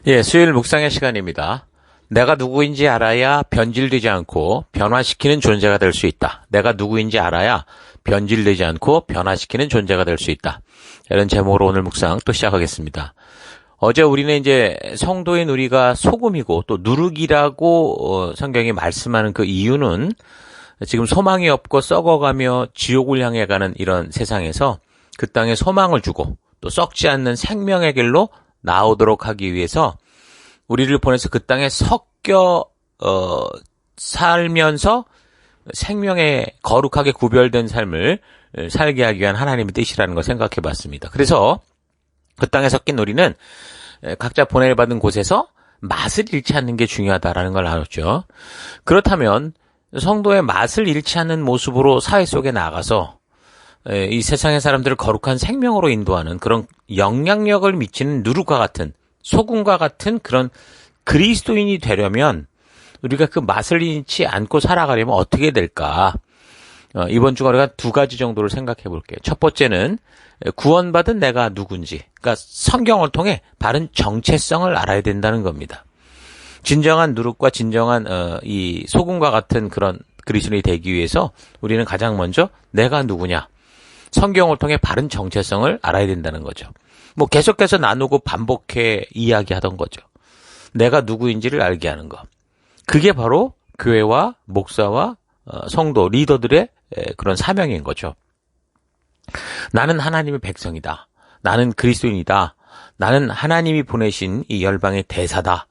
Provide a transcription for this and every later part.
예, 수요일 묵상의 시간입니다. 내가 누구인지 알아야 변질되지 않고 변화시키는 존재가 될 수 있다. 내가 누구인지 알아야 변질되지 않고 변화시키는 존재가 될 수 있다. 이런 제목으로 오늘 묵상 또 시작하겠습니다. 어제 우리는 이제 성도인 우리가 소금이고 또 누룩이라고 성경이 말씀하는 그 이유는 지금 소망이 없고 썩어가며 지옥을 향해 가는 이런 세상에서 그 땅에 소망을 주고 또 썩지 않는 생명의 길로 나오도록 하기 위해서 우리를 보내서 그 땅에 섞여 살면서 생명의 거룩하게 구별된 삶을 살게 하기 위한 하나님의 뜻이라는 걸 생각해 봤습니다. 그래서 그 땅에 섞인 우리는 각자 보내받은 곳에서 맛을 잃지 않는 게 중요하다라는 걸 알았죠. 그렇다면 성도의 맛을 잃지 않는 모습으로 사회 속에 나가서 이 세상의 사람들을 거룩한 생명으로 인도하는 그런 영향력을 미치는 누룩과 같은 소금과 같은 그런 그리스도인이 되려면 우리가 그 맛을 잃지 않고 살아가려면 어떻게 될까? 이번 주가 우리가 두 가지 정도를 생각해 볼게요. 첫 번째는 구원받은 내가 누군지, 그러니까 성경을 통해 바른 정체성을 알아야 된다는 겁니다. 진정한 누룩과 진정한 이 소금과 같은 그런 그리스도인이 되기 위해서 우리는 가장 먼저 내가 누구냐? 성경을 통해 바른 정체성을 알아야 된다는 거죠. 뭐 계속해서 나누고 반복해 이야기하던 거죠. 내가 누구인지를 알게 하는 것. 그게 바로 교회와 목사와 성도, 리더들의 그런 사명인 거죠. 나는 하나님의 백성이다. 나는 그리스도인이다. 나는 하나님이 보내신 이 열방의 대사다.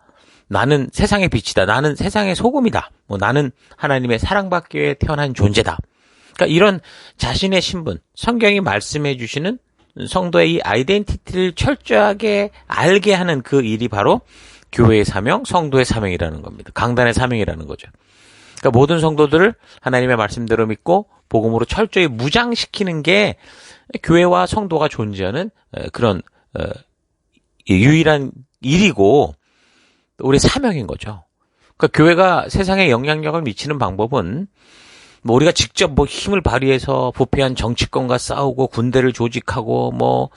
나는 세상의 빛이다. 나는 세상의 소금이다. 나는 하나님의 사랑받기 위해 태어난 존재다. 그러니까 이런 자신의 신분, 성경이 말씀해 주시는 성도의 이 아이덴티티를 철저하게 알게 하는 그 일이 바로 교회의 사명, 성도의 사명이라는 겁니다. 강단의 사명이라는 거죠. 그러니까 모든 성도들을 하나님의 말씀대로 믿고 복음으로 철저히 무장시키는 게 교회와 성도가 존재하는 그런 유일한 일이고 우리 사명인 거죠. 그러니까 교회가 세상에 영향력을 미치는 방법은 우리가 직접 힘을 발휘해서 부패한 정치권과 싸우고 군대를 조직하고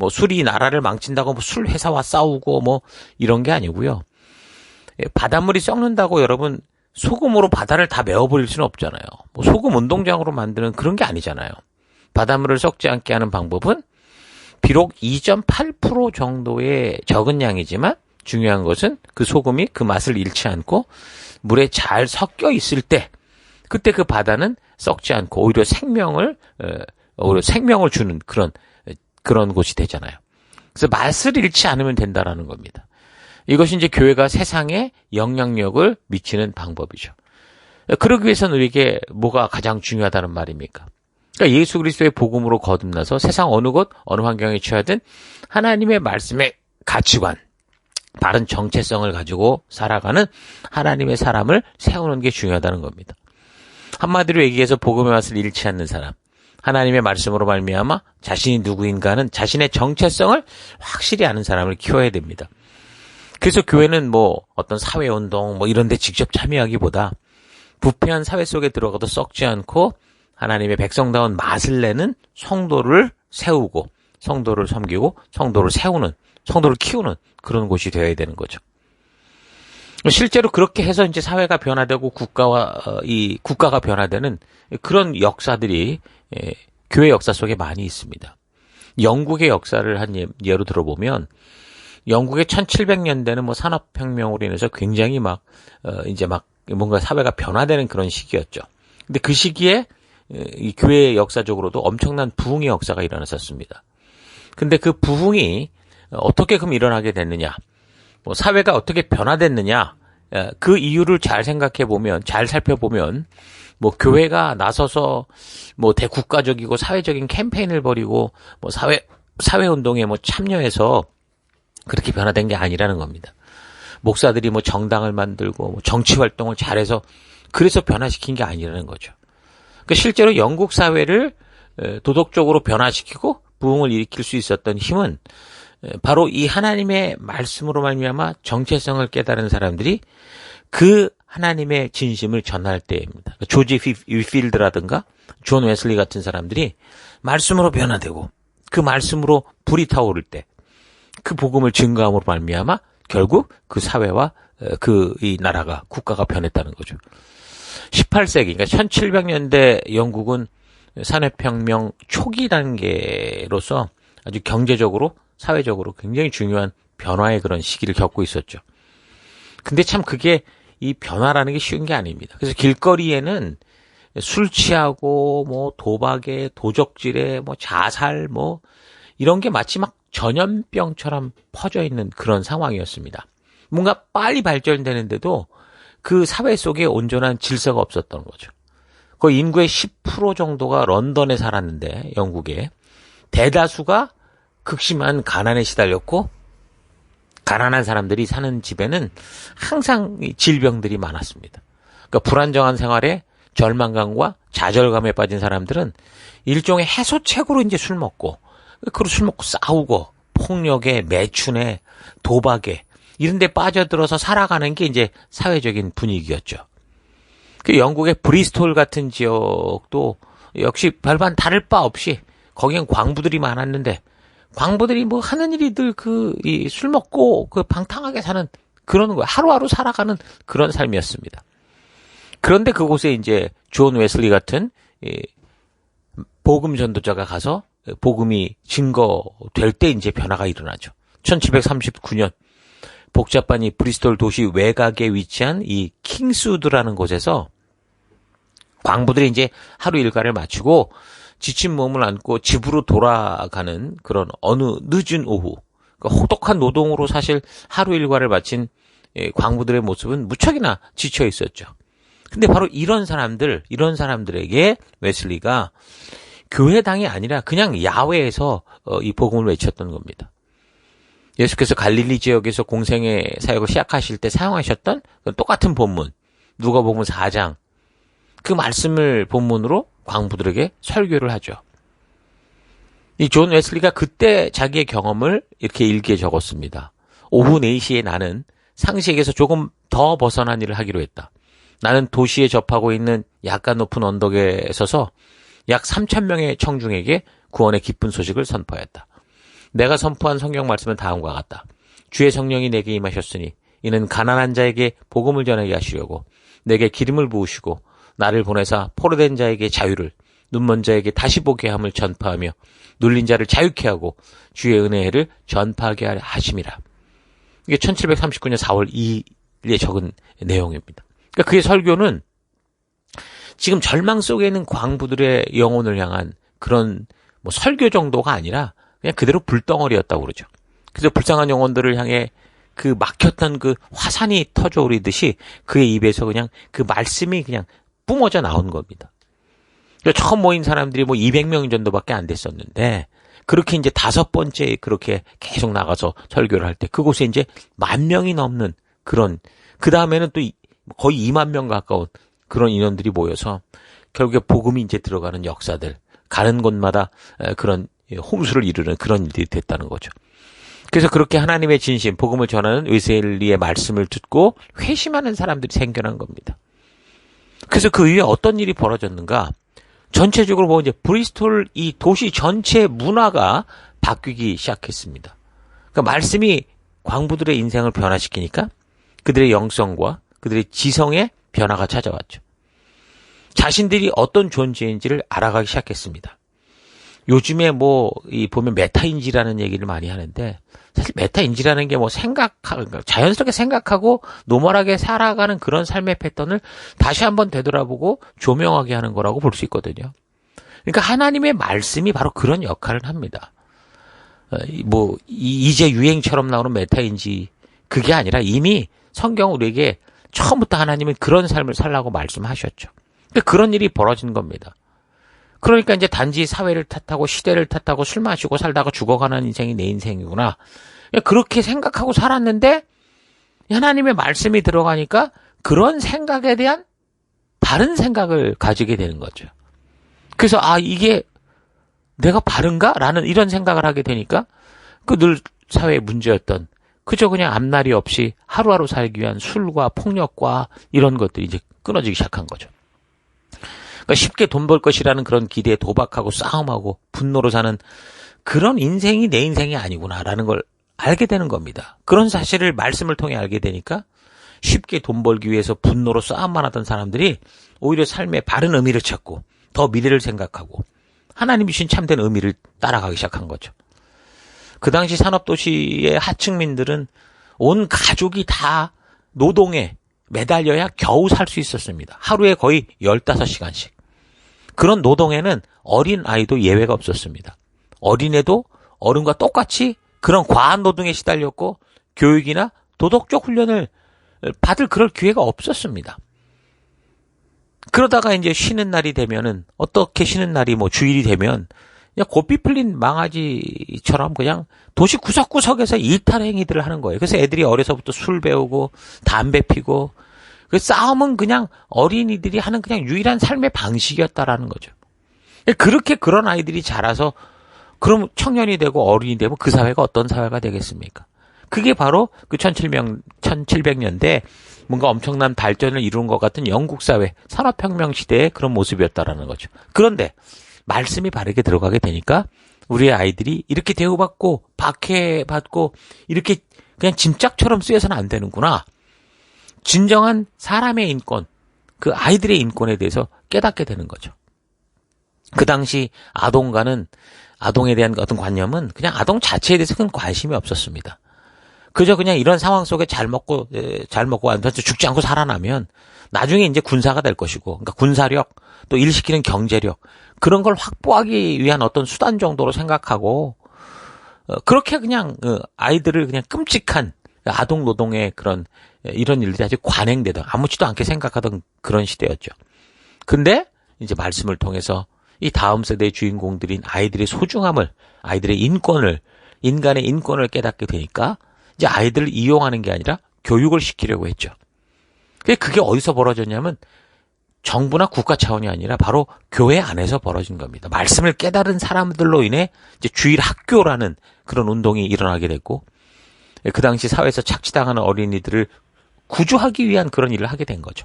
술이 나라를 망친다고 술 회사와 싸우고 이런 게 아니고요. 바닷물이 썩는다고 여러분 소금으로 바다를 다 메워버릴 수는 없잖아요. 소금 운동장으로 만드는 그런 게 아니잖아요. 바닷물을 썩지 않게 하는 방법은 비록 2.8% 정도의 적은 양이지만 중요한 것은 그 소금이 그 맛을 잃지 않고 물에 잘 섞여 있을 때 그때 그 바다는 썩지 않고 오히려 생명을 주는 그런 곳이 되잖아요. 그래서 맛을 잃지 않으면 된다라는 겁니다. 이것이 이제 교회가 세상에 영향력을 미치는 방법이죠. 그러기 위해서는 우리에게 뭐가 가장 중요하다는 말입니까? 그러니까 예수 그리스도의 복음으로 거듭나서 세상 어느 곳, 어느 환경에 처하든 하나님의 말씀의 가치관, 바른 정체성을 가지고 살아가는 하나님의 사람을 세우는 게 중요하다는 겁니다. 한마디로 얘기해서 복음의 맛을 잃지 않는 사람, 하나님의 말씀으로 말미암아 자신이 누구인가는 자신의 정체성을 확실히 아는 사람을 키워야 됩니다. 그래서 교회는 어떤 사회운동 이런 데 직접 참여하기보다 부패한 사회 속에 들어가도 썩지 않고 하나님의 백성다운 맛을 내는 성도를 세우고 성도를 섬기고 성도를 세우는, 성도를 키우는 그런 곳이 되어야 되는 거죠. 실제로 그렇게 해서 이제 사회가 변화되고 국가가 변화되는 그런 역사들이 교회 역사 속에 많이 있습니다. 영국의 역사를 한 예로 들어보면 영국의 1700년대는 산업혁명으로 인해서 굉장히 뭔가 사회가 변화되는 그런 시기였죠. 근데 그 시기에 이 교회 역사적으로도 엄청난 부흥의 역사가 일어났었습니다. 근데 그 부흥이 어떻게 그럼 일어나게 됐느냐? 사회가 어떻게 변화됐느냐? 그 이유를 잘 생각해보면, 잘 살펴보면, 교회가 나서서, 대국가적이고 사회적인 캠페인을 벌이고, 사회운동에 참여해서 그렇게 변화된 게 아니라는 겁니다. 목사들이 정당을 만들고, 정치활동을 잘해서, 그래서 변화시킨 게 아니라는 거죠. 그러니까 실제로 영국 사회를 도덕적으로 변화시키고, 부흥을 일으킬 수 있었던 힘은, 바로 이 하나님의 말씀으로 말미암아 정체성을 깨달은 사람들이 그 하나님의 진심을 전할 때입니다. 조지 위필드라든가 존 웨슬리 같은 사람들이 말씀으로 변화되고 그 말씀으로 불이 타오를 때 그 복음을 증거함으로 말미암아 결국 그 사회와 이 나라가 국가가 변했다는 거죠. 18세기 그러니까 1700년대 영국은 산업혁명 초기 단계로서 아주 경제적으로 사회적으로 굉장히 중요한 변화의 그런 시기를 겪고 있었죠. 근데 참 그게 이 변화라는 게 쉬운 게 아닙니다. 그래서 길거리에는 술 취하고 뭐 도박에 도적질에 뭐 자살 뭐 이런 게 마치 막 전염병처럼 퍼져 있는 그런 상황이었습니다. 뭔가 빨리 발전되는데도 그 사회 속에 온전한 질서가 없었던 거죠. 그 인구의 10% 정도가 런던에 살았는데 영국에 대다수가 극심한 가난에 시달렸고 가난한 사람들이 사는 집에는 항상 질병들이 많았습니다. 그러니까 불안정한 생활에 절망감과 좌절감에 빠진 사람들은 일종의 해소책으로 이제 술 먹고 싸우고 폭력에 매춘에 도박에 이런 데 빠져들어서 살아가는 게 이제 사회적인 분위기였죠. 그 영국의 브리스톨 같은 지역도 역시 별반 다를 바 없이 거기엔 광부들이 많았는데 광부들이 뭐 하는 일이 늘 술 먹고 방탕하게 사는 그런 거예요. 하루하루 살아가는 그런 삶이었습니다. 그런데 그곳에 이제 존 웨슬리 같은 복음 전도자가 가서 복음이 증거될 때 이제 변화가 일어나죠. 1739년 복잡한 이 브리스톨 도시 외곽에 위치한 이 킹스우드라는 곳에서 광부들이 이제 하루 일과를 마치고 지친 몸을 안고 집으로 돌아가는 그런 어느 늦은 오후, 그러니까 혹독한 노동으로 사실 하루 일과를 마친 광부들의 모습은 무척이나 지쳐 있었죠. 근데 바로 이런 사람들에게 웨슬리가 교회당이 아니라 그냥 야외에서 이 복음을 외쳤던 겁니다. 예수께서 갈릴리 지역에서 공생의 사역을 시작하실 때 사용하셨던 똑같은 본문, 누가복음 4장, 그 말씀을 본문으로 광부들에게 설교를 하죠. 이 존 웨슬리가 그때 자기의 경험을 이렇게 일기에 적었습니다. 오후 4시에 나는 상식에서 조금 더 벗어난 일을 하기로 했다. 나는 도시에 접하고 있는 약간 높은 언덕에 서서 약 3,000명의 청중에게 구원의 기쁜 소식을 선포했다. 내가 선포한 성경 말씀은 다음과 같다. 주의 성령이 내게 임하셨으니 이는 가난한 자에게 복음을 전하게 하시려고 내게 기름을 부으시고 나를 보내사 포로된 자에게 자유를, 눈먼 자에게 다시 보게 함을 전파하며 눌린 자를 자유케 하고 주의 은혜를 전파하게 하심이라. 이게 1739년 4월 2일에 적은 내용입니다. 그러니까 그의 설교는 지금 절망 속에 있는 광부들의 영혼을 향한 그런 뭐 설교 정도가 아니라 그냥 그대로 불덩어리였다고 그러죠. 그래서 불쌍한 영혼들을 향해 그 막혔던 그 화산이 터져 오르듯이 그의 입에서 그냥 그 말씀이 그냥 뿜어져 나온 겁니다. 그러니까 처음 모인 사람들이 뭐 200명 정도밖에 안 됐었는데 그렇게 이제 5번째 그렇게 계속 나가서 설교를 할 때 그곳에 이제 10,000명이 넘는 그런, 그 다음에는 또 거의 2만 명 가까운 그런 인원들이 모여서 결국에 복음이 이제 들어가는 역사들, 가는 곳마다 그런 홍수를 이루는 그런 일들이 됐다는 거죠. 그래서 그렇게 하나님의 진심, 복음을 전하는 웨슬리의 말씀을 듣고 회심하는 사람들이 생겨난 겁니다. 그래서 그 이후에 어떤 일이 벌어졌는가? 전체적으로 보면 이제 브리스톨 이 도시 전체 문화가 바뀌기 시작했습니다. 그러니까 말씀이 광부들의 인생을 변화시키니까 그들의 영성과 그들의 지성의 변화가 찾아왔죠. 자신들이 어떤 존재인지를 알아가기 시작했습니다. 요즘에 보면 메타인지라는 얘기를 많이 하는데, 사실 메타인지라는 게 자연스럽게 생각하고 노멀하게 살아가는 그런 삶의 패턴을 다시 한번 되돌아보고 조명하게 하는 거라고 볼 수 있거든요. 그러니까 하나님의 말씀이 바로 그런 역할을 합니다. 이제 유행처럼 나오는 메타인지, 그게 아니라 이미 성경 우리에게 처음부터 하나님은 그런 삶을 살라고 말씀하셨죠. 그러니까 그런 일이 벌어진 겁니다. 그러니까 이제 단지 사회를 탓하고 시대를 탓하고 술 마시고 살다가 죽어가는 인생이 내 인생이구나. 그렇게 생각하고 살았는데 하나님의 말씀이 들어가니까 그런 생각에 대한 다른 생각을 가지게 되는 거죠. 그래서 이게 내가 바른가? 라는 이런 생각을 하게 되니까 그 늘 사회의 문제였던 그저 그냥 앞날이 없이 하루하루 살기 위한 술과 폭력과 이런 것들이 이제 끊어지기 시작한 거죠. 그러니까 쉽게 돈 벌 것이라는 그런 기대에 도박하고 싸움하고 분노로 사는 그런 인생이 내 인생이 아니구나라는 걸 알게 되는 겁니다. 그런 사실을 말씀을 통해 알게 되니까 쉽게 돈 벌기 위해서 분노로 싸움만 하던 사람들이 오히려 삶의 바른 의미를 찾고 더 미래를 생각하고 하나님이 주신 참된 의미를 따라가기 시작한 거죠. 그 당시 산업도시의 하층민들은 온 가족이 다 노동에 매달려야 겨우 살 수 있었습니다. 하루에 거의 15시간씩. 그런 노동에는 어린 아이도 예외가 없었습니다. 어린애도 어른과 똑같이 그런 과한 노동에 시달렸고 교육이나 도덕적 훈련을 받을 그럴 기회가 없었습니다. 그러다가 이제 쉬는 날이 되면은 어떻게 쉬는 날이 뭐 주일이 되면 그냥 고삐 풀린 망아지처럼 그냥 도시 구석구석에서 일탈 행위들을 하는 거예요. 그래서 애들이 어려서부터 술 배우고 담배 피고 그 싸움은 그냥 어린이들이 하는 그냥 유일한 삶의 방식이었다라는 거죠. 그렇게 그런 아이들이 자라서 그럼 청년이 되고 어른이 되면 그 사회가 어떤 사회가 되겠습니까? 그게 바로 그 1700년대 뭔가 엄청난 발전을 이룬 것 같은 영국 사회 산업혁명 시대의 그런 모습이었다라는 거죠. 그런데 말씀이 바르게 들어가게 되니까 우리의 아이들이 이렇게 대우받고 박해받고 이렇게 그냥 짐짝처럼 쓰여서는 안 되는구나. 진정한 사람의 인권, 그 아이들의 인권에 대해서 깨닫게 되는 거죠. 그 당시 아동에 대한 어떤 관념은 그냥 아동 자체에 대해서 큰 관심이 없었습니다. 그저 그냥 이런 상황 속에 잘 먹고 완전 죽지 않고 살아나면 나중에 이제 군사가 될 것이고, 그러니까 군사력, 또 일시키는 경제력, 그런 걸 확보하기 위한 어떤 수단 정도로 생각하고, 그렇게 그냥 아이들을 그냥 끔찍한 아동 노동의 그런 이런 일들이 아주 관행되던 아무렇지도 않게 생각하던 그런 시대였죠. 근데 이제 말씀을 통해서 이 다음 세대의 주인공들인 아이들의 소중함을, 아이들의 인권을, 인간의 인권을 깨닫게 되니까 이제 아이들을 이용하는 게 아니라 교육을 시키려고 했죠. 그게 어디서 벌어졌냐면 정부나 국가 차원이 아니라 바로 교회 안에서 벌어진 겁니다. 말씀을 깨달은 사람들로 인해 이제 주일 학교라는 그런 운동이 일어나게 됐고, 그 당시 사회에서 착취당하는 어린이들을 구조하기 위한 그런 일을 하게 된 거죠.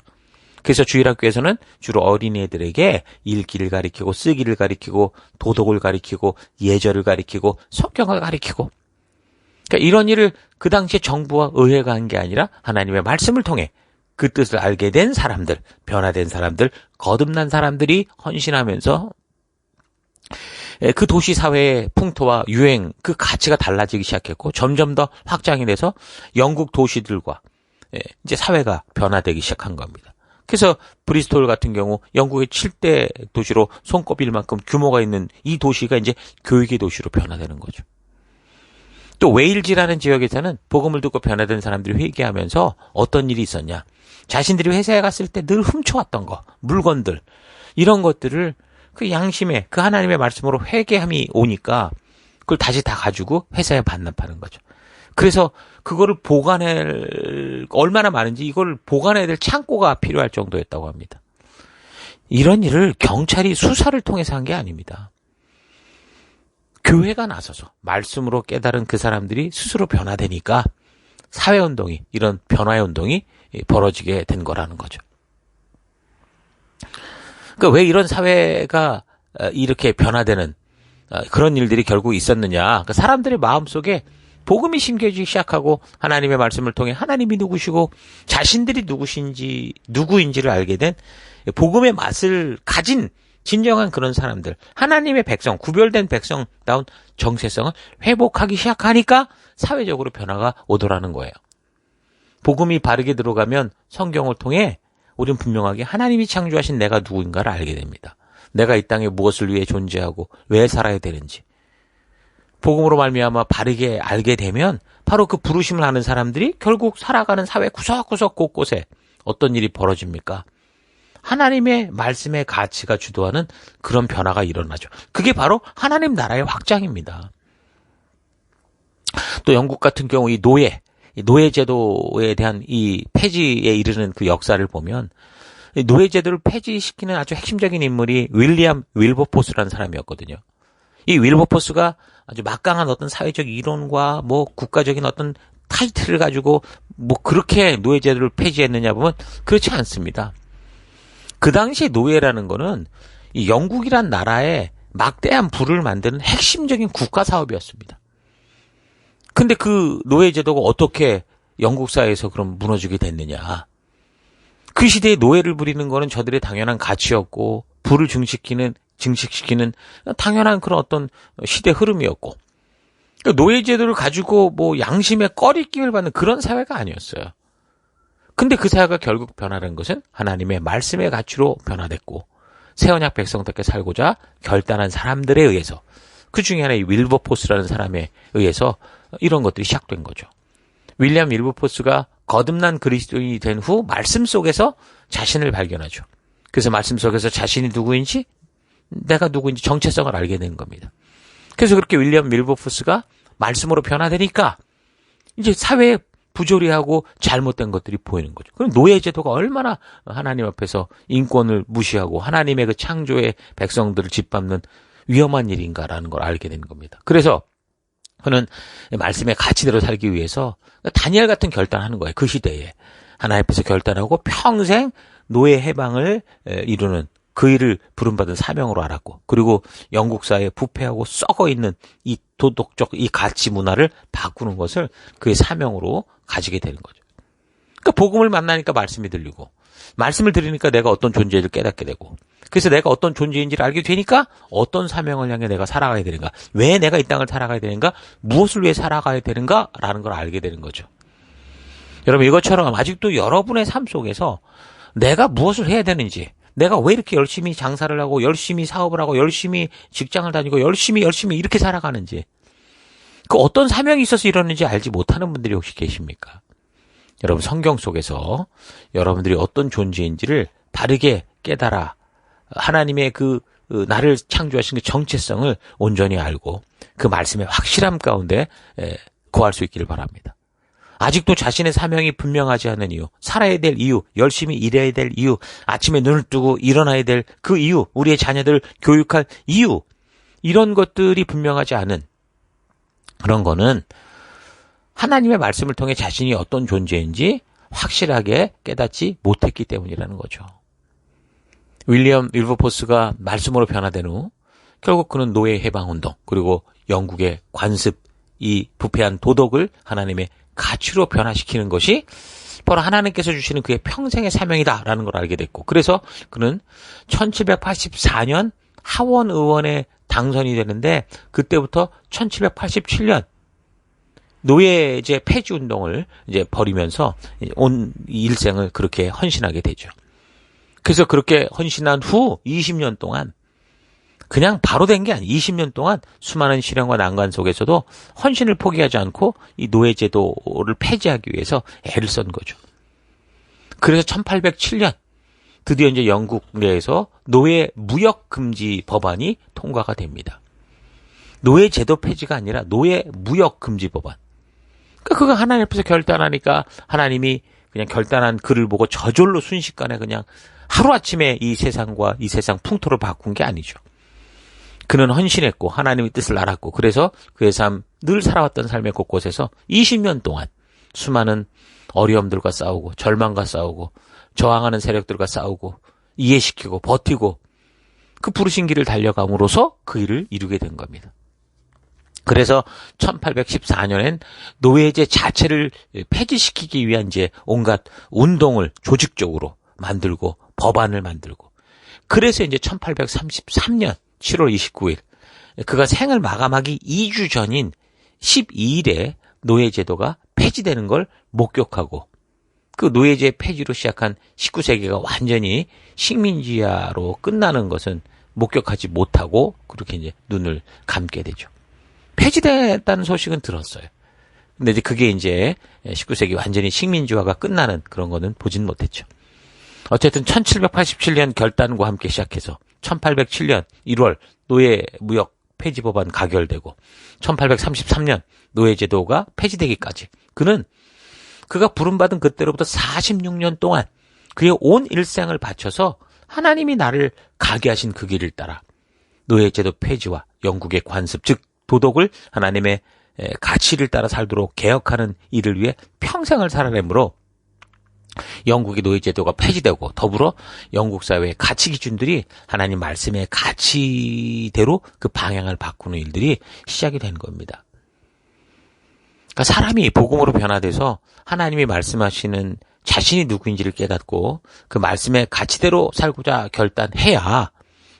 그래서 주일학교에서는 주로 어린이들에게 읽기를 가리키고 쓰기를 가리키고 도덕을 가리키고 예절을 가리키고 성경을 가리키고, 그러니까 이런 일을 그 당시에 정부와 의회가 한 게 아니라 하나님의 말씀을 통해 그 뜻을 알게 된 사람들, 변화된 사람들, 거듭난 사람들이 헌신하면서 그 도시 사회의 풍토와 유행, 그 가치가 달라지기 시작했고 점점 더 확장이 돼서 영국 도시들과 이제 사회가 변화되기 시작한 겁니다. 그래서 브리스톨 같은 경우 영국의 7대 도시로 손꼽힐 만큼 규모가 있는 이 도시가 이제 교육의 도시로 변화되는 거죠. 또 웨일즈라는 지역에서는 복음을 듣고 변화된 사람들이 회개하면서 어떤 일이 있었냐. 자신들이 회사에 갔을 때 늘 훔쳐왔던 거, 물건들, 이런 것들을 그 양심에, 그 하나님의 말씀으로 회개함이 오니까 그걸 다시 다 가지고 회사에 반납하는 거죠. 그래서 그거를 얼마나 많은지 이걸 보관해야 될 창고가 필요할 정도였다고 합니다. 이런 일을 경찰이 수사를 통해서 한 게 아닙니다. 교회가 나서서 말씀으로 깨달은 그 사람들이 스스로 변화되니까 사회운동이, 이런 변화의 운동이 벌어지게 된 거라는 거죠. 그러니까 왜 이런 사회가 이렇게 변화되는 그런 일들이 결국 있었느냐. 그러니까 사람들의 마음속에 복음이 심겨지기 시작하고 하나님의 말씀을 통해 하나님이 누구시고 자신들이 누구인지를 알게 된 복음의 맛을 가진 진정한 그런 사람들, 하나님의 백성, 구별된 백성다운 정체성을 회복하기 시작하니까 사회적으로 변화가 오더라는 거예요. 복음이 바르게 들어가면 성경을 통해 우리는 분명하게 하나님이 창조하신 내가 누구인가를 알게 됩니다. 내가 이 땅에 무엇을 위해 존재하고 왜 살아야 되는지. 복음으로 말미암아 바르게 알게 되면 바로 그 부르심을 아는 사람들이 결국 살아가는 사회 구석구석 곳곳에 어떤 일이 벌어집니까? 하나님의 말씀의 가치가 주도하는 그런 변화가 일어나죠. 그게 바로 하나님 나라의 확장입니다. 또 영국 같은 경우 이 노예제도에 대한 이 폐지에 이르는 그 역사를 보면 노예제도를 폐지시키는 아주 핵심적인 인물이 윌리엄 윌버포스라는 사람이었거든요. 이 윌버포스가 아주 막강한 어떤 사회적 이론과 뭐 국가적인 어떤 타이틀을 가지고 뭐 그렇게 노예제도를 폐지했느냐 보면 그렇지 않습니다. 그 당시에 노예라는 거는 이 영국이란 나라에 막대한 부를 만드는 핵심적인 국가 사업이었습니다. 근데 그 노예제도가 어떻게 영국 사회에서 그럼 무너지게 됐느냐. 그 시대에 노예를 부리는 거는 저들의 당연한 가치였고 부를 증식시키는 당연한 그런 어떤 시대 흐름이었고 노예제도를 가지고 뭐 양심의 꺼리낌을 받는 그런 사회가 아니었어요. 근데 그 사회가 결국 변화된 것은 하나님의 말씀의 가치로 변화됐고 새 언약 백성답게 살고자 결단한 사람들에 의해서 그 중에 하나의 윌버포스라는 사람에 의해서 이런 것들이 시작된 거죠. 윌리엄 윌버포스가 거듭난 그리스도인이 된 후 말씀 속에서 자신을 발견하죠. 그래서 말씀 속에서 자신이 누구인지 내가 누구인지 정체성을 알게 된 겁니다. 그래서 그렇게 윌리엄 윌버포스가 말씀으로 변화되니까 이제 사회에 부조리하고 잘못된 것들이 보이는 거죠. 그럼 노예제도가 얼마나 하나님 앞에서 인권을 무시하고 하나님의 그 창조의 백성들을 짓밟는 위험한 일인가라는 걸 알게 된 겁니다. 그래서 그는 말씀의 가치대로 살기 위해서 다니엘 같은 결단하는 거예요. 그 시대에 하나님 앞에서 결단하고 평생 노예 해방을 이루는 그 일을 부름받은 사명으로 알았고 그리고 영국 사회에 부패하고 썩어있는 이 도덕적 이 가치 문화를 바꾸는 것을 그의 사명으로 가지게 되는 거죠. 그러니까 복음을 만나니까 말씀이 들리고 말씀을 들으니까 내가 어떤 존재를 깨닫게 되고 그래서 내가 어떤 존재인지를 알게 되니까 어떤 사명을 향해 내가 살아가야 되는가, 왜 내가 이 땅을 살아가야 되는가, 무엇을 위해 살아가야 되는가라는 걸 알게 되는 거죠. 여러분 이것처럼 아직도 여러분의 삶 속에서 내가 무엇을 해야 되는지 내가 왜 이렇게 열심히 장사를 하고 열심히 사업을 하고 열심히 직장을 다니고 열심히 이렇게 살아가는지 그 어떤 사명이 있어서 이러는지 알지 못하는 분들이 혹시 계십니까? 여러분 성경 속에서 여러분들이 어떤 존재인지를 바르게 깨달아 하나님의 그 나를 창조하신 그 정체성을 온전히 알고 그 말씀의 확실함 가운데 거할 수 있기를 바랍니다. 아직도 자신의 사명이 분명하지 않은 이유, 살아야 될 이유, 열심히 일해야 될 이유, 아침에 눈을 뜨고 일어나야 될 그 이유, 우리의 자녀들을 교육할 이유, 이런 것들이 분명하지 않은 그런 거는 하나님의 말씀을 통해 자신이 어떤 존재인지 확실하게 깨닫지 못했기 때문이라는 거죠. 윌리엄 윌버포스가 말씀으로 변화된 후 결국 그는 노예 해방운동 그리고 영국의 관습, 이 부패한 도덕을 하나님의 가치로 변화시키는 것이 바로 하나님께서 주시는 그의 평생의 사명이다라는 걸 알게 됐고 그래서 그는 1784년 하원 의원에 당선이 되는데 그때부터 1787년 노예제 폐지 운동을 이제 벌이면서 온 일생을 그렇게 헌신하게 되죠. 그래서 그렇게 헌신한 후 20년 동안 그냥 바로 된 게 아니에요. 20년 동안 수많은 시련과 난관 속에서도 헌신을 포기하지 않고 이 노예제도를 폐지하기 위해서 애를 쓴 거죠. 그래서 1807년 드디어 이제 영국 내에서 노예 무역 금지 법안이 통과가 됩니다. 노예제도 폐지가 아니라 노예 무역 금지 법안. 그러니까 그거 하나님 앞에서 결단하니까 하나님이 그냥 결단한 글을 보고 저절로 순식간에 그냥 하루아침에 이 세상과 이 세상 풍토를 바꾼 게 아니죠. 그는 헌신했고 하나님의 뜻을 알았고 그래서 그의 삶, 늘 살아왔던 삶의 곳곳에서 20년 동안 수많은 어려움들과 싸우고 절망과 싸우고 저항하는 세력들과 싸우고 이해시키고 버티고 그 부르신 길을 달려감으로써 그 일을 이루게 된 겁니다. 그래서 1814년엔 노예제 자체를 폐지시키기 위한 이제 온갖 운동을 조직적으로 만들고 법안을 만들고 그래서 이제 1833년 7월 29일 그가 생을 마감하기 2주 전인 12일에 노예제도가 폐지되는 걸 목격하고 그 노예제 폐지로 시작한 19세기가 완전히 식민지화로 끝나는 것은 목격하지 못하고 그렇게 이제 눈을 감게 되죠. 폐지됐다는 소식은 들었어요. 근데 이제 그게 이제 19세기 완전히 식민지화가 끝나는 그런 거는 보진 못했죠. 어쨌든 1787년 결단과 함께 시작해서 1807년 1월 노예 무역 폐지 법안 가결되고 1833년 노예제도가 폐지되기까지 그가 부름받은 그때로부터 46년 동안 그의 온 일생을 바쳐서 하나님이 나를 가게 하신 그 길을 따라 노예제도 폐지와 영국의 관습 즉 도덕을 하나님의 가치를 따라 살도록 개혁하는 일을 위해 평생을 살아내므로 영국의 노예제도가 폐지되고 더불어 영국 사회의 가치 기준들이 하나님 말씀의 가치대로 그 방향을 바꾸는 일들이 시작이 된 겁니다. 그러니까 사람이 복음으로 변화돼서 하나님이 말씀하시는 자신이 누구인지를 깨닫고 그 말씀의 가치대로 살고자 결단해야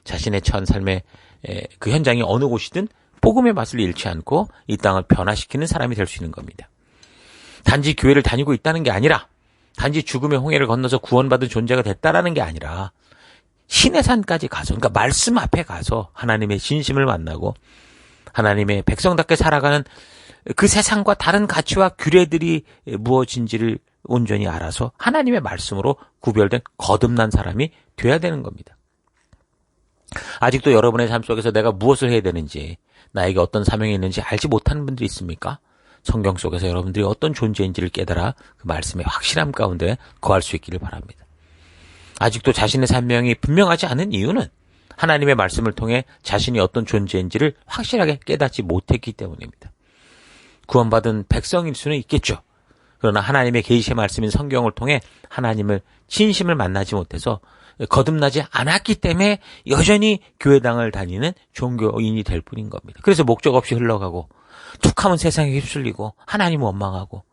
자신의 처한 삶의 그 현장이 어느 곳이든 복음의 맛을 잃지 않고 이 땅을 변화시키는 사람이 될 수 있는 겁니다. 단지 교회를 다니고 있다는 게 아니라, 단지 죽음의 홍해를 건너서 구원받은 존재가 됐다라는 게 아니라 신의 산까지 가서, 그러니까 말씀 앞에 가서 하나님의 진심을 만나고 하나님의 백성답게 살아가는 그 세상과 다른 가치와 규례들이 무엇인지를 온전히 알아서 하나님의 말씀으로 구별된 거듭난 사람이 돼야 되는 겁니다. 아직도 여러분의 삶 속에서 내가 무엇을 해야 되는지, 나에게 어떤 사명이 있는지 알지 못하는 분들이 있습니까? 성경 속에서 여러분들이 어떤 존재인지를 깨달아 그 말씀의 확실함 가운데 거할 수 있기를 바랍니다. 아직도 자신의 사명이 분명하지 않은 이유는 하나님의 말씀을 통해 자신이 어떤 존재인지를 확실하게 깨닫지 못했기 때문입니다. 구원받은 백성일 수는 있겠죠. 그러나 하나님의 계시의 말씀인 성경을 통해 하나님을 진심을 만나지 못해서 거듭나지 않았기 때문에 여전히 교회당을 다니는 종교인이 될 뿐인 겁니다. 그래서 목적 없이 흘러가고 툭하면 세상에 휩쓸리고 하나님 원망하고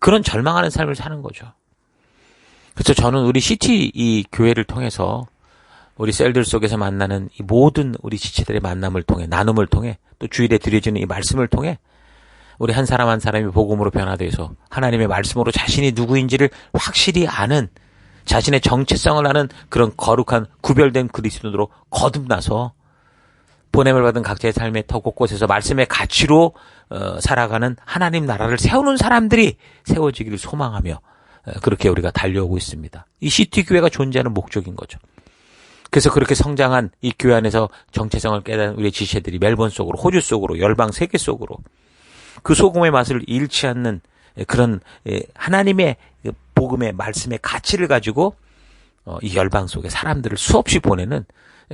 그런 절망하는 삶을 사는 거죠. 그래서 저는 우리 시티 이 교회를 통해서 우리 셀들 속에서 만나는 이 모든 우리 지체들의 만남을 통해, 나눔을 통해, 또 주일에 드려지는 이 말씀을 통해 우리 한 사람 한 사람이 복음으로 변화돼서 하나님의 말씀으로 자신이 누구인지를 확실히 아는, 자신의 정체성을 아는 그런 거룩한 구별된 그리스도인으로 거듭나서 보냄을 받은 각자의 삶의 터 곳곳에서 말씀의 가치로 살아가는 하나님 나라를 세우는 사람들이 세워지기를 소망하며 그렇게 우리가 달려오고 있습니다. 이 시티 교회가 존재하는 목적인 거죠. 그래서 그렇게 성장한 이 교회 안에서 정체성을 깨달은 우리 지체들이 멜번 속으로, 호주 속으로, 열방 세계 속으로 그 소금의 맛을 잃지 않는 그런 하나님의 복음의 말씀의 가치를 가지고 이 열방 속에 사람들을 수없이 보내는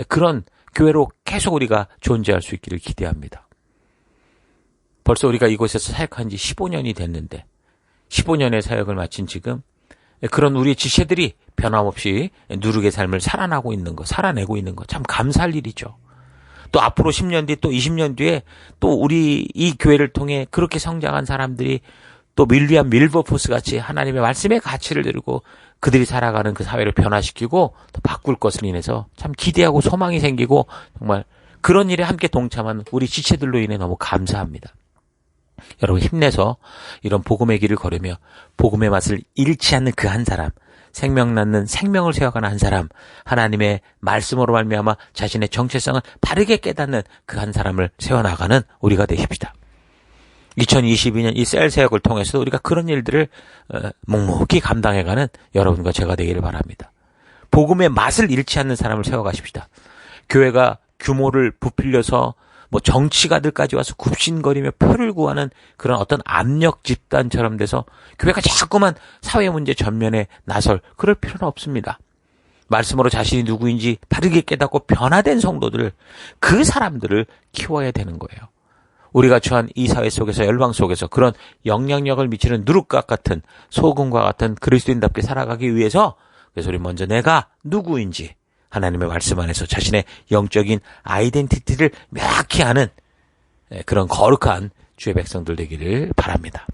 그런 교회로 계속 우리가 존재할 수 있기를 기대합니다. 벌써 우리가 이곳에서 사역한 지 15년이 됐는데 15년의 사역을 마친 지금 그런 우리 지체들이 변함없이 누룩의 삶을 살아내고 있는 거 참 감사할 일이죠. 또 앞으로 10년 뒤, 또 20년 뒤에 또 우리 이 교회를 통해 그렇게 성장한 사람들이 또 윌리엄 밀버포스 같이 하나님의 말씀의 가치를 들고 그들이 살아가는 그 사회를 변화시키고 또 바꿀 것을 인해서 참 기대하고 소망이 생기고 정말 그런 일에 함께 동참한 우리 지체들로 인해 너무 감사합니다. 여러분 힘내서 이런 복음의 길을 걸으며 복음의 맛을 잃지 않는 그 한 사람, 생명 낳는 생명을 세워가는 한 사람, 하나님의 말씀으로 말미암아 자신의 정체성을 바르게 깨닫는 그 한 사람을 세워나가는 우리가 되십시다. 2022년 이 셀 사역을 통해서 우리가 그런 일들을 묵묵히 감당해가는 여러분과 제가 되기를 바랍니다. 복음의 맛을 잃지 않는 사람을 세워가십시다. 교회가 규모를 부풀려서 정치가들까지 와서 굽신거리며 표를 구하는 그런 어떤 압력 집단처럼 돼서 교회가 자꾸만 사회 문제 전면에 나설 그럴 필요는 없습니다. 말씀으로 자신이 누구인지 바르게 깨닫고 변화된 성도들, 그 사람들을 키워야 되는 거예요. 우리가 처한 이 사회 속에서, 열방 속에서 그런 영향력을 미치는 누룩과 같은, 소금과 같은 그리스도인답게 살아가기 위해서, 그래서 우리 먼저 내가 누구인지 하나님의 말씀 안에서 자신의 영적인 아이덴티티를 명확히 아는 그런 거룩한 주의 백성들 되기를 바랍니다.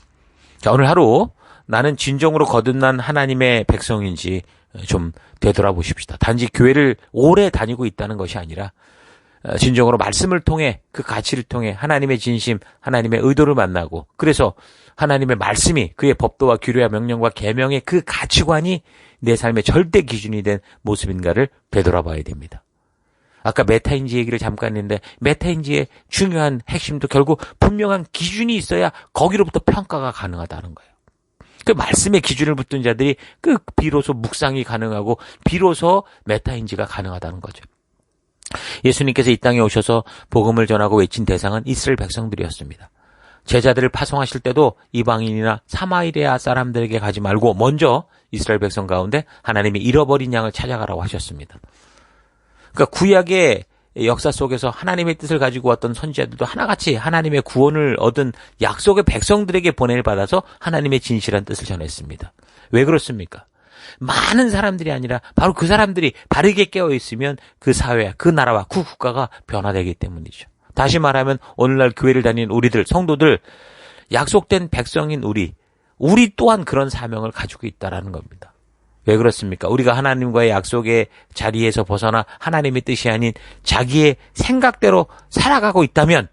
자, 오늘 하루 나는 진정으로 거듭난 하나님의 백성인지 좀 되돌아보십시다. 단지 교회를 오래 다니고 있다는 것이 아니라 진정으로 말씀을 통해, 그 가치를 통해 하나님의 진심, 하나님의 의도를 만나고, 그래서 하나님의 말씀이 그의 법도와 규례와 명령과 계명의 그 가치관이 내 삶의 절대 기준이 된 모습인가를 되돌아봐야 됩니다. 아까 메타인지 얘기를 잠깐 했는데 메타인지의 중요한 핵심도 결국 분명한 기준이 있어야 거기로부터 평가가 가능하다는 거예요. 그 말씀의 기준을 붙든 자들이 그 비로소 묵상이 가능하고 비로소 메타인지가 가능하다는 거죠. 예수님께서 이 땅에 오셔서 복음을 전하고 외친 대상은 이스라엘 백성들이었습니다. 제자들을 파송하실 때도 이방인이나 사마리아 사람들에게 가지 말고 먼저 이스라엘 백성 가운데 하나님이 잃어버린 양을 찾아가라고 하셨습니다. 그러니까 구약의 역사 속에서 하나님의 뜻을 가지고 왔던 선지자들도 하나같이 하나님의 구원을 얻은 약속의 백성들에게 보냄을 받아서 하나님의 진실한 뜻을 전했습니다. 왜 그렇습니까? 많은 사람들이 아니라 바로 그 사람들이 바르게 깨어있으면 그 사회, 그 나라와 그 국가가 변화되기 때문이죠. 다시 말하면 오늘날 교회를 다니는 우리들, 성도들, 약속된 백성인 우리 또한 그런 사명을 가지고 있다라는 겁니다. 왜 그렇습니까? 우리가 하나님과의 약속의 자리에서 벗어나 하나님의 뜻이 아닌 자기의 생각대로 살아가고 있다면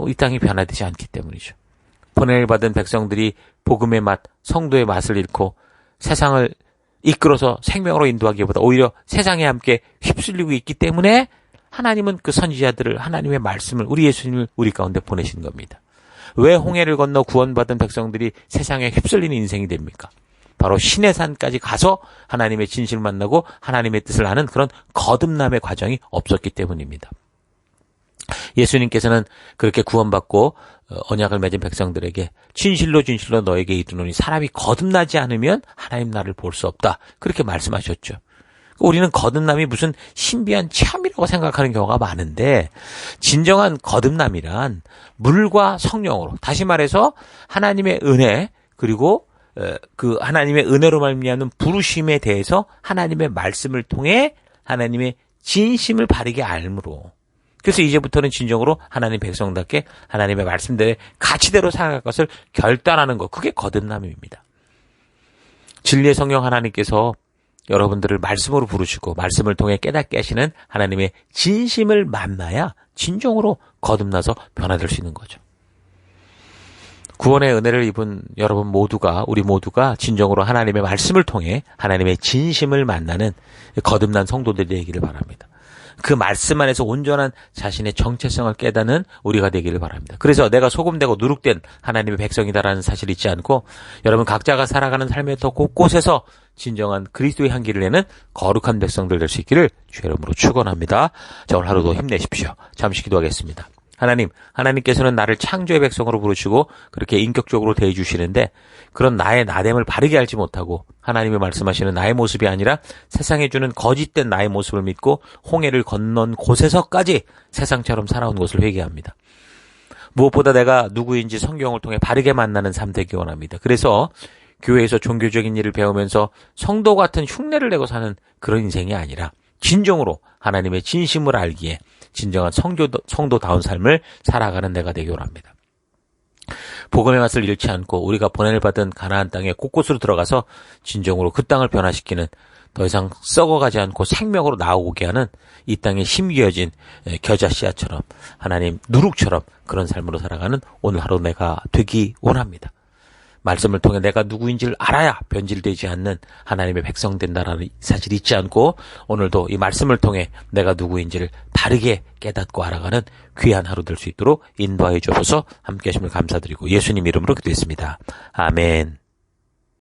이 땅이 변화되지 않기 때문이죠. 번뇌를 받은 백성들이 복음의 맛, 성도의 맛을 잃고 세상을 이끌어서 생명으로 인도하기보다 오히려 세상에 함께 휩쓸리고 있기 때문에 하나님은 그 선지자들을, 하나님의 말씀을, 우리 예수님을 우리 가운데 보내신 겁니다. 왜 홍해를 건너 구원받은 백성들이 세상에 휩쓸리는 인생이 됩니까? 바로 신의 산까지 가서 하나님의 진실을 만나고 하나님의 뜻을 아는 그런 거듭남의 과정이 없었기 때문입니다. 예수님께서는 그렇게 구원받고 언약을 맺은 백성들에게 진실로 너에게 이르노니 사람이 거듭나지 않으면 하나님 나라를 볼 수 없다. 그렇게 말씀하셨죠. 우리는 거듭남이 무슨 신비한 체험이라고 생각하는 경우가 많은데 진정한 거듭남이란 물과 성령으로, 다시 말해서 하나님의 은혜, 그리고 그 하나님의 은혜로 말미암는 부르심에 대해서 하나님의 말씀을 통해 하나님의 진심을 바르게 알므로, 그래서 이제부터는 진정으로 하나님 백성답게 하나님의 말씀대로 가치대로 살아갈 것을 결단하는 것, 그게 거듭남입니다. 진리의 성령 하나님께서 여러분들을 말씀으로 부르시고 말씀을 통해 깨닫게 하시는 하나님의 진심을 만나야 진정으로 거듭나서 변화될 수 있는 거죠. 구원의 은혜를 입은 여러분 모두가, 우리 모두가 진정으로 하나님의 말씀을 통해 하나님의 진심을 만나는 거듭난 성도들이 되기를 바랍니다. 그 말씀 안에서 온전한 자신의 정체성을 깨닫는 우리가 되기를 바랍니다. 그래서 내가 소금되고 누룩된 하나님의 백성이다라는 사실을 잊지 않고 여러분 각자가 살아가는 삶의 더 곳곳에서 진정한 그리스도의 향기를 내는 거룩한 백성들 될 수 있기를 주의 이름으로 축원합니다. 자, 오늘 하루도 힘내십시오. 잠시 기도하겠습니다. 하나님께서는 나를 창조의 백성으로 부르시고 그렇게 인격적으로 대해주시는데 그런 나의 나됨을 바르게 알지 못하고 하나님이 말씀하시는 나의 모습이 아니라 세상에 주는 거짓된 나의 모습을 믿고 홍해를 건넌 곳에서까지 세상처럼 살아온 것을 회개합니다. 무엇보다 내가 누구인지 성경을 통해 바르게 만나는 삶 되기 원합니다. 그래서 교회에서 종교적인 일을 배우면서 성도 같은 흉내를 내고 사는 그런 인생이 아니라 진정으로 하나님의 진심을 알기에 진정한 성도다운 삶을 살아가는 내가 되기 원합니다. 복음의 맛을 잃지 않고 우리가 보냄을 받은 가나안 땅에 곳곳으로 들어가서 진정으로 그 땅을 변화시키는, 더 이상 썩어가지 않고 생명으로 나오게 하는 이 땅에 심겨진 겨자 씨앗처럼, 하나님 누룩처럼 그런 삶으로 살아가는 오늘 하루 내가 되기 원합니다. 말씀을 통해 내가 누구인지를 알아야 변질되지 않는 하나님의 백성 된다라는 사실 잊지 않고 오늘도 이 말씀을 통해 내가 누구인지를 바르게 깨닫고 알아가는 귀한 하루 될 수 있도록 인도하여 주셔서 함께 하심을 감사드리고 예수님 이름으로 기도했습니다. 아멘.